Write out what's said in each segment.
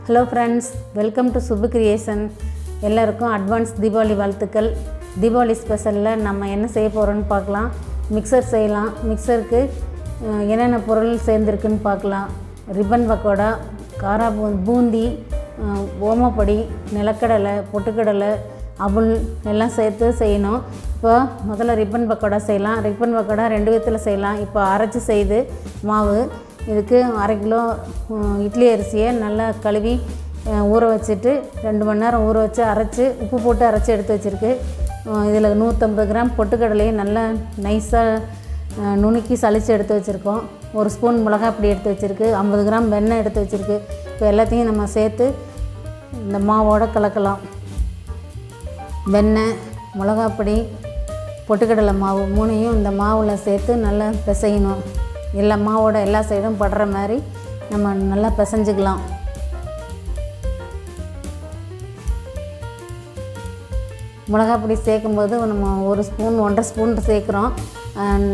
Hello friends, welcome to Subbu creation. எல்லாருக்கும் advance Deepavali வாழ்த்துக்கள். தீபாவளி ஸ்பெஷலில் நம்ம என்ன செய்ய போகிறோன்னு பார்க்கலாம். மிக்சர் செய்யலாம். மிக்சருக்கு என்னென்ன பொருள் சேர்ந்துருக்குன்னு பார்க்கலாம். ரிப்பன் பக்கோடா, காரா பூந்தி, ஓமப்பொடி, நிலக்கடலை, பொட்டுக்கடலை, அவுள் எல்லாம் சேர்த்து செய்யணும். இப்போ முதல்ல ரிப்பன் பக்கோடா செய்யலாம். ரிப்பன் பக்கோடா 2 விதத்தில் செய்யலாம். இப்போ அரைச்சி செய்து மாவு இதுக்கு 1/2 கிலோ இட்லி அரிசியை நல்லா கழுவி ஊற வச்சுட்டு 2 மணி நேரம் ஊற வச்சு அரைச்சி உப்பு போட்டு அரைச்சி எடுத்து வச்சுருக்கு. இதில் 150 கிராம் பொட்டுக்கடலையும் நல்லா நைஸாக நுணுக்கி சளிச்சு எடுத்து வச்சுருக்கோம். 1 ஸ்பூன் மிளகாப்பொடி எடுத்து வச்சுருக்கு. 50 கிராம் வெண்ணெய் எடுத்து வச்சுருக்கு. இப்போ எல்லாத்தையும் நம்ம சேர்த்து இந்த மாவோடு கலக்கலாம். வெண்ணெய், மிளகாப்பொடி, பொட்டுக்கடலை மாவு 3ஐயும் இந்த மாவில் சேர்த்து நல்லா பிசையணும். எல்லா மாவோட எல்லா சைடும் படுற மாதிரி நம்ம நல்லா பிசைஞ்சிக்கலாம். மிளகாப்பொடி சேர்க்கும்போது நம்ம 1 ஸ்பூன் 1.5 ஸ்பூன் சேர்க்குறோம்.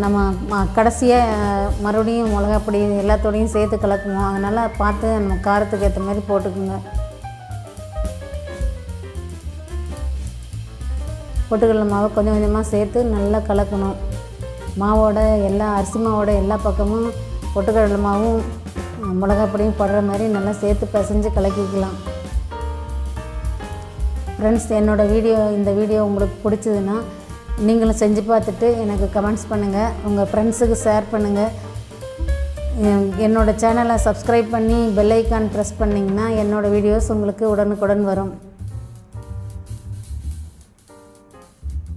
நம்ம கடைசியாக மறுபடியும் மிளகாப்பொடி எல்லாத்தோடையும் சேர்த்து கலக்குவோம். அதனால் பார்த்து நம்ம காரத்துக்கு ஏற்ற மாதிரி போட்டுக்குங்க. பொட்டுக்கடலை மாவை கொஞ்சம் கொஞ்சமாக சேர்த்து நல்லா கலக்கணும். மாவோட அரிசி மாவோட எல்லா பக்கமும் பொட்டுக்கடலை மாவும் மிளகாப்பொடியும் படுற மாதிரி நல்லா சேர்த்து பிசைஞ்சு கலக்கிக்கலாம். ஃப்ரெண்ட்ஸ், இந்த வீடியோ உங்களுக்கு பிடிச்சதுன்னா நீங்களும் செஞ்சு பார்த்துட்டு எனக்கு கமெண்ட்ஸ் பண்ணுங்கள். உங்கள் ஃப்ரெண்ட்ஸுக்கு ஷேர் பண்ணுங்கள். என்னோடய சேனலை சப்ஸ்கிரைப் பண்ணி பெல் ஐக்கான் ப்ரெஸ் பண்ணிங்கன்னா என்னோடய வீடியோஸ் உங்களுக்கு உடனுக்குடன் வரும்.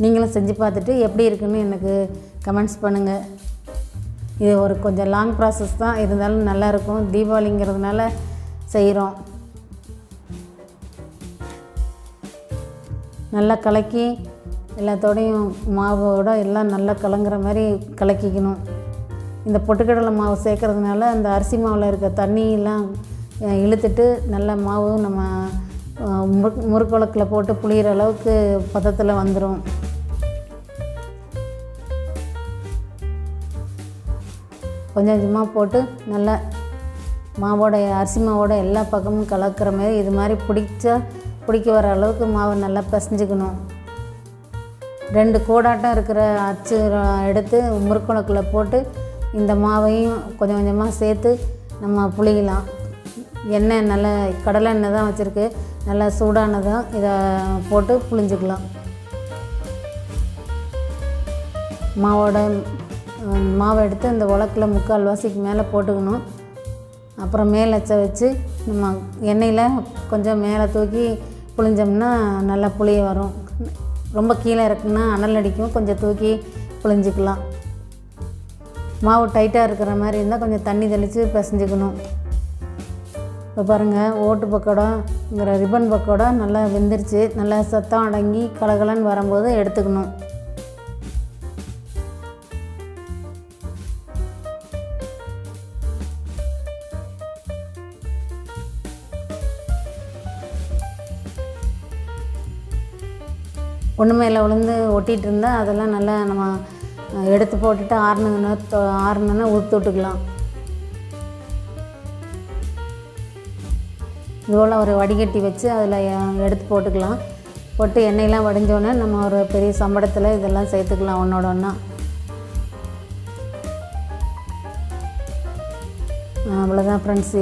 நீங்களும் செஞ்சு பார்த்துட்டு எப்படி இருக்குன்னு எனக்கு கமெண்ட்ஸ் பண்ணுங்கள். இது கொஞ்சம் லாங் ப்ராசஸ் தான், இருந்தாலும் நல்லாயிருக்கும். தீபாவளிங்கிறதுனால செய்கிறோம். நல்லா கலக்கி எல்லாத்தோடையும் மாவோட எல்லாம் நல்லா கலங்குற மாதிரி கலக்கிக்கணும். இந்த பொட்டுக்கடலை மாவு சேர்க்குறதுனால அந்த அரிசி மாவில் இருக்க தண்ணியெல்லாம் இழுத்துட்டு நல்ல மாவு நம்ம முறுக்குழக்கில் போட்டு புளிகிற அளவுக்கு பதத்தில் வந்துடும். கொஞ்சம் கொஞ்சமாக போட்டு நல்லா அரிசி மாவோட எல்லா பக்கமும் கலக்கிற மாதிரி இது மாதிரி பிடிக்க வர அளவுக்கு மாவை நல்லா பிசைஞ்சிக்கணும். 2 கோடாட்டம் இருக்கிற அச்சு எடுத்து முறுக்குழக்கில் போட்டு இந்த மாவையும் கொஞ்சம் கொஞ்சமாக சேர்த்து நம்ம புளிக்கலாம். எண்ணெய் நல்லா கடலை எண்ணெய் தான் வச்சுருக்கு. நல்லா சூடானதான் இதை போட்டு புளிஞ்சிக்கலாம். மாவை எடுத்து இந்த உலக்கில் 3/4 வாசிக்கு மேலே போட்டுக்கணும். அப்புறம் மேலே வச்சு நம்ம எண்ணெயில் கொஞ்சம் மேலே தூக்கி புளிஞ்சோம்னா நல்லா புளிய வரும். ரொம்ப கீழே இருக்குன்னா அனல் அடிக்கும். கொஞ்சம் தூக்கி புளிஞ்சிக்கலாம். மாவு டைட்டாக இருக்கிற மாதிரி இருந்தால் கொஞ்சம் தண்ணி தெளித்து பிசைஞ்சிக்கணும். இப்போ பாருங்கள், ஓட்டு பக்கோடாங்கிற ரிப்பன் பக்கோடா நல்லா வெந்துருச்சு. நல்லா சத்தம் அடங்கி கலகலன்னு வரும்போது எடுத்துக்கணும். ஒன்று மேலே விழுந்து ஒட்டிகிட்டு இருந்தால் அதெல்லாம் நல்லா நம்ம எடுத்து போட்டுட்டு ஆறுனோன்னா ஊற்றி விட்டுக்கலாம். இவ்வளோ ஒரு வடிகட்டி வச்சு அதில் எடுத்து போட்டுக்கலாம். போட்டு எண்ணெயெலாம் வடிஞ்சோடனே நம்ம ஒரு பெரிய சம்படத்தில் இதெல்லாம் சேர்த்துக்கலாம் ஒன்றோட ஒன்றா. அவ்வளோதான் ஃப்ரெண்ட்ஸ்,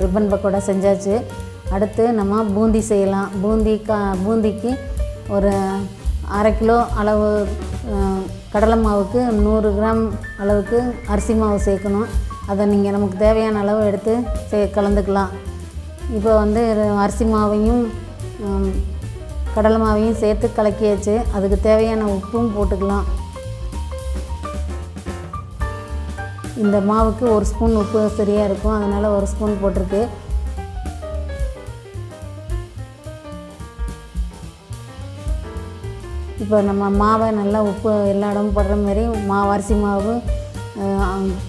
ரிப்பன் பக்கோடா செஞ்சாச்சு. அடுத்து நம்ம பூந்தி செய்யலாம். பூந்திக்கு ஒரு 1/2 கிலோ அளவு கடலை மாவுக்கு 100 கிராம் அளவுக்கு அரிசி மாவு சேர்க்கணும். அதை நீங்கள் நமக்கு தேவையான அளவு எடுத்து கலந்துக்கலாம். இப்போ அரிசி மாவையும் கடலை மாவையும் சேர்த்து கலக்கியாச்சு. அதுக்கு தேவையான உப்பும் போட்டுக்கலாம். இந்த மாவுக்கு 1 ஸ்பூன் உப்பு சரியாக இருக்கும். அதனால் 1 ஸ்பூன் போட்டிருக்கு. இப்போ நம்ம மாவை நல்லா உப்பு எல்லா இடமும் படுற மாதிரி அரிசி மாவு,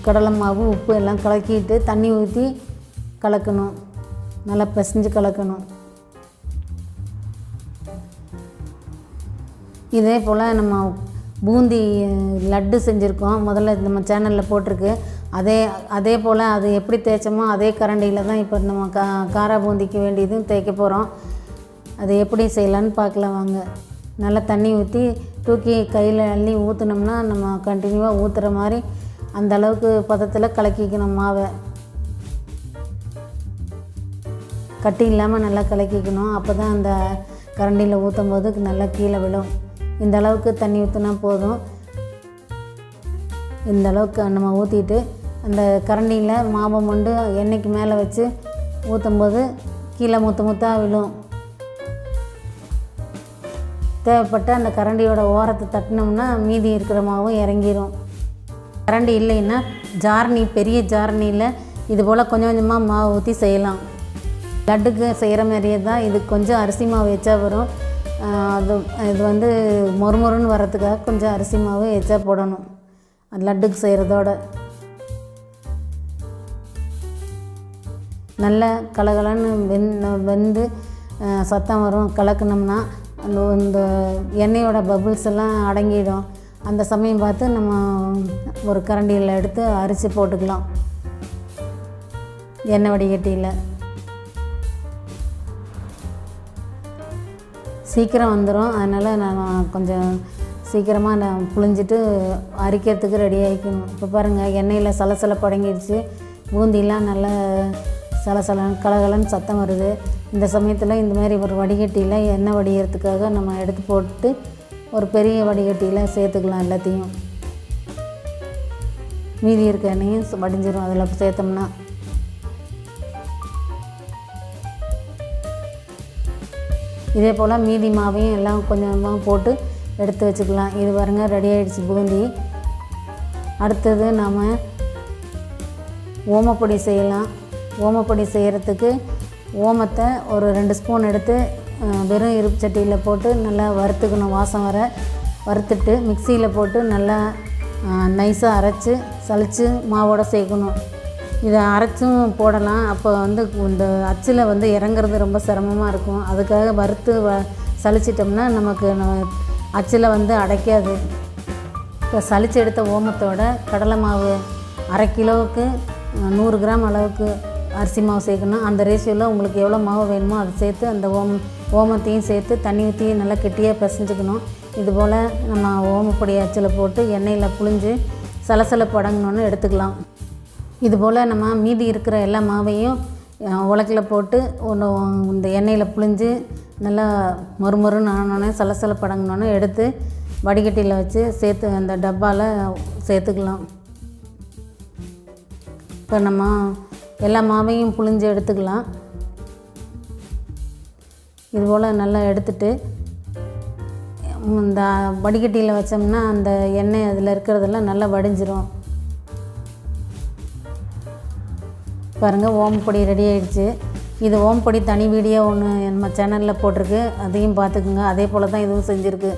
கடலை மாவு, உப்பு எல்லாம் கலக்கிட்டு தண்ணி ஊற்றி கலக்கணும். நல்லா பிசைஞ்சு கலக்கணும். இதே போல் நம்ம பூந்தி லட்டு செஞ்சுருக்கோம். முதல்ல நம்ம சேனலில் போட்டிருக்கு. அதே போல் அது எப்படி தேய்ச்சோமோ அதே கரண்டியில் தான் இப்போ நம்ம காரா பூந்திக்கு வேண்டியதும் தேய்க்க போகிறோம். அது எப்படி செய்யலான்னு பார்க்கலாம் வாங்க. நல்லா தண்ணி ஊற்றி தூக்கி கையில் அள்ளி ஊற்றுனோம்னா நம்ம கண்டினியூவாக ஊற்றுற மாதிரி அந்த அளவுக்கு பதத்தில் கலக்கிக்கணும். மாவை கட்டி இல்லாமல் நல்லா கலக்கிக்கணும். அப்போ தான் அந்த கரண்டியில் ஊற்றும் போது நல்லா கீழே விழும். இந்த அளவுக்கு தண்ணி ஊற்றினா போதும். இந்த அளவுக்கு நம்ம ஊற்றிட்டு அந்த கரண்டியில் மாவை மொண்டு எண்ணெய்க்கு மேலே வச்சு ஊற்றும்போது கீழே முத்தாக விழும். தேவைப்பட்ட அந்த கரண்டியோட ஓரத்தை தட்டினோம்னா மீதி இருக்கிற மாவும் இறங்கிடும். கரண்டி இல்லைன்னா பெரிய ஜார்னியில் இது போல் கொஞ்சம் கொஞ்சமாக மாவு ஊற்றி செய்யலாம். லட்டுக்கு செய்கிற மாதிரியே தான் இது. கொஞ்சம் அரிசி மாவு எச்சா வரும். இது மொறுமொறுன்னு வர்றதுக்காக கொஞ்சம் அரிசி மாவு எச்சா போடணும் அது லட்டுக்கு செய்கிறதோட. நல்லா கலகலன்னு வெந்து சத்தம் வரும். கலக்கணும்னா இந்த எண்ணெயோட பபுள்ஸ் எல்லாம் அடங்கிடும். அந்த சமயம் பார்த்து நம்ம ஒரு கரண்டியில் எடுத்து அரிசி போட்டுக்கலாம் எண்ணெய் வடிகட்டியில். சீக்கிரம் வந்துடும். அதனால் நான் கொஞ்சம் சீக்கிரமாக நான் புழிஞ்சிட்டு அரிக்கிறதுக்கு ரெடி ஆகிக்கணும். இப்போ பாருங்கள், எண்ணெயில் சலசலப்பு அடங்கிடுச்சு. பூந்திலாம் நல்லா சலசலன்னு கலகலன்னு சத்தம் வருது. இந்த சமயத்தில் இந்த மாதிரி ஒரு வடிகட்டியில் எண்ணெய் வடிகிறதுக்காக நம்ம எடுத்து போட்டு ஒரு பெரிய வடிகட்டியில் சேர்த்துக்கலாம் எல்லாத்தையும். மீதி இருக்க எண்ணெயும் வடிஞ்சிடும் அதில் சேர்த்தோம்னா. இதே போல் மீதி மாவையும் எல்லாம் கொஞ்சமாக போட்டு எடுத்து வச்சுக்கலாம். இது பாருங்க ரெடி ஆகிடுச்சு பூந்தி. அடுத்தது நாம் ஓமப்பொடி செய்யலாம். ஓமப்பொடி செய்கிறதுக்கு ஓமத்தை ஒரு 2 ஸ்பூன் எடுத்து வெறும் இருப்பு சட்டியில் போட்டு நல்லா வறுத்துக்கணும். வாசம் வர வறுத்துட்டு மிக்சியில் போட்டு நல்லா நைஸாக அரைச்சி சலித்து மாவோடு சேர்க்கணும். இதை அரைச்சும் போடலாம். அப்போ இந்த அச்சில் இறங்குறது ரொம்ப சிரமமாக இருக்கும். அதுக்காக வறுத்து சலிச்சிட்டோம்னா நமக்கு அச்சில் அடைக்காது. இப்போ சலித்து எடுத்த ஓமத்தோட கடலை மாவு 1/2 கிலோவுக்கு 100 கிராம் அளவுக்கு அரிசி மாவு சேர்க்கணும். அந்த ரேஷியோவில் உங்களுக்கு எவ்வளோ மாவு வேணுமோ அதை சேர்த்து அந்த ஓமத்தையும் சேர்த்து தண்ணி ஊற்றி நல்லா கெட்டியாக பிசைஞ்சுக்கணும். இதுபோல் நம்ம ஓமப்பொடி அச்சில் போட்டு எண்ணெயில் புழிஞ்சு சலசலப்பு அடங்கினோன்னு எடுத்துக்கலாம். இதுபோல் நம்ம மீதி இருக்கிற எல்லா மாவையும் உலக்கில் போட்டு இந்த எண்ணெயில் புழிஞ்சு நல்லா மொறுமொறுன்னு ஆனோடனே சலசலப்பு அடங்கினோன்னே எடுத்து வடிகட்டியில் வச்சு சேர்த்து அந்த டப்பாவில் சேர்த்துக்கலாம். இப்போ நம்ம எல்லா மாவையும் புழிஞ்சு எடுத்துக்கலாம். இதுபோல் நல்லா எடுத்துட்டு இந்த வடிகட்டியில் வச்சோம்னா அந்த எண்ணெய் அதில் இருக்கிறதெல்லாம் நல்லா வடிஞ்சிரும். பாருங்கள், ஓமப்பொடி ரெடி ஆகிடுச்சு. இது ஓமப்பொடி தனி வீடியோ ஒன்று நம்ம சேனலில் போட்டிருக்கு, அதையும் பார்த்துக்குங்க. அதே போல் தான் இதுவும் செஞ்சுருக்கு.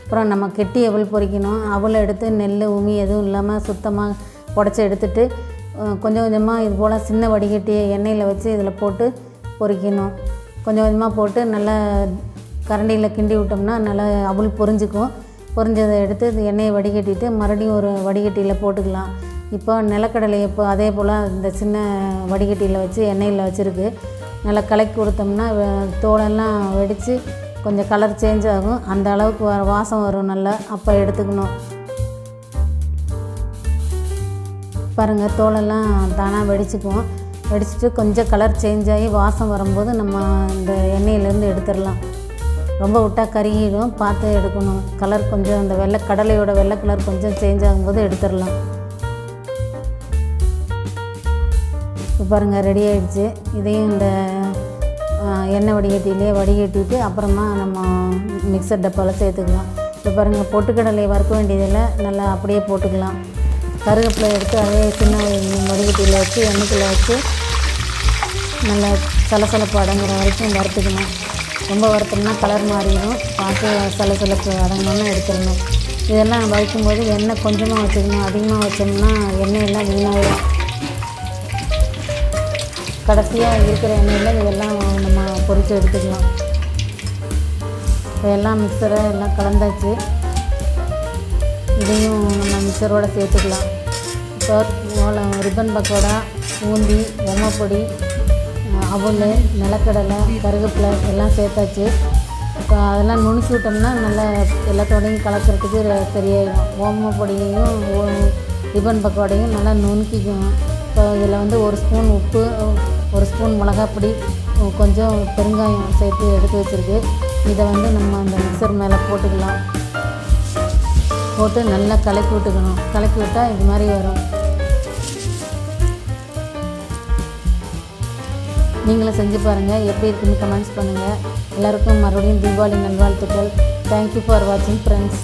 அப்புறம் நம்ம கெட்டி அவல் பொரிக்கணும். அவலை எடுத்து நெல் உமி எதுவும் இல்லாமல் சுத்தமாக புடச்சி எடுத்துட்டு கொஞ்சம் கொஞ்சமாக இது போல் சின்ன வடிகட்டியை எண்ணெயில் வச்சு இதில் போட்டு பொரிக்கணும். கொஞ்சம் கொஞ்சமாக போட்டு நல்லா கரண்டியில் கிண்டி விட்டோம்னா நல்லா அவல் பொரிஞ்சிக்கும். பொரிஞ்சதை எடுத்து இது எண்ணெயை வடிகட்டிட்டு மறுபடியும் ஒரு வடிகட்டியில் போட்டுக்கலாம். இப்போ நிலக்கடலை இப்போ அதே போல் இந்த சின்ன வடிகட்டியில் வச்சு எண்ணெயில் வச்சுருக்கு. நல்லா கலக்கி கொடுத்தோம்னா தோலெல்லாம் வெடித்து கொஞ்சம் கலர் சேஞ்ச் ஆகும். அந்த அளவுக்கு வாசம் வரும் நல்லா. அப்போ எடுத்துக்கணும். பாருங்கள், தோலெல்லாம் தானாக வெடிச்சுக்குவோம். வெடிச்சிட்டு கொஞ்சம் கலர் சேஞ்ச் ஆகி வாசம் வரும்போது நம்ம இந்த எண்ணெயிலேருந்து எடுத்துடலாம். ரொம்ப விட்டால் கருகிடும், பார்த்து எடுக்கணும். கலர் கொஞ்சம் இந்த கடலையோட வெள்ளை கலர் கொஞ்சம் சேஞ்ச் ஆகும்போது எடுத்துடலாம். இப்போ பாருங்கள், ரெடி ஆகிடுச்சு. இதையும் இந்த எண்ணெய் வடிகட்டிலே வடிகட்டிட்டு அப்புறமா நம்ம மிக்சர் டப்பாவில் சேர்த்துக்கலாம். இப்போ பாருங்கள், பொட்டுக்கடலை வறுக்க வேண்டியதில் நல்லா அப்படியே போட்டுக்கலாம். கருவேப்பிலை எடுத்து அதே சின்ன வடிகட்டியில் வச்சு எண்ணெய்க்குள்ளே வச்சு நல்லா சலசலப்பு அடங்குற வரைக்கும் வறுத்துக்கணும். ரொம்ப வறுத்தோம்னா கலர் மாறிடும். பார்த்து சலசலப்பு அடங்கணும்னு எடுத்துடணும். இதெல்லாம் வைக்கும்போது எண்ணெய் கொஞ்சமாக வச்சுக்கணும். அதிகமாக வச்சோம்னா எண்ணெயெல்லாம் வீணாகிடும். கடைசியாக இருக்கிற எண்ணெயில் இதெல்லாம் நம்ம பொரித்து எடுத்துக்கலாம். இப்போ எல்லாம் மிக்சரை எல்லாம் கலந்தாச்சு. இதையும் நம்ம மிக்சரோடு சேர்த்துக்கலாம். ரிப்பன் பக்கோடா, பூந்தி, ஓமப்பொடி, அவல், நிலக்கடலை, கருவேப்பிலை எல்லாம் சேர்த்தாச்சு. இப்போ அதெல்லாம் நுணுக்கி விட்டோம்னா நல்லா எல்லாத்தோடையும் கலக்கிறதுக்கு சரியாயிடும். ஓமப்பொடியையும் ரிப்பன் பக்கோடையும் நல்லா நுணுக்கிக்கணும். இப்போ இதில் வந்து 1 ஸ்பூன் உப்பு, 1 ஸ்பூன் மிளகாப்பொடி, கொஞ்சம் பெருங்காயம் சேர்த்து எடுத்து வச்சுருக்கு. இதை வந்து நம்ம அந்த மிக்சர் மேலே போட்டுக்கலாம். போட்டு நல்லா கலக்கி விட்டுக்கணும். கலக்கி விட்டால் இது மாதிரி வரும். நீங்களும் செஞ்சு பாருங்கள், எப்படி இருக்குன்னு கமெண்ட்ஸ் பண்ணுங்கள். எல்லாருக்கும் மறுபடியும் தீபாவளி நல்வாழ்த்துக்கள். தேங்க்யூ ஃபார் வாட்சிங் ஃப்ரெண்ட்ஸ்.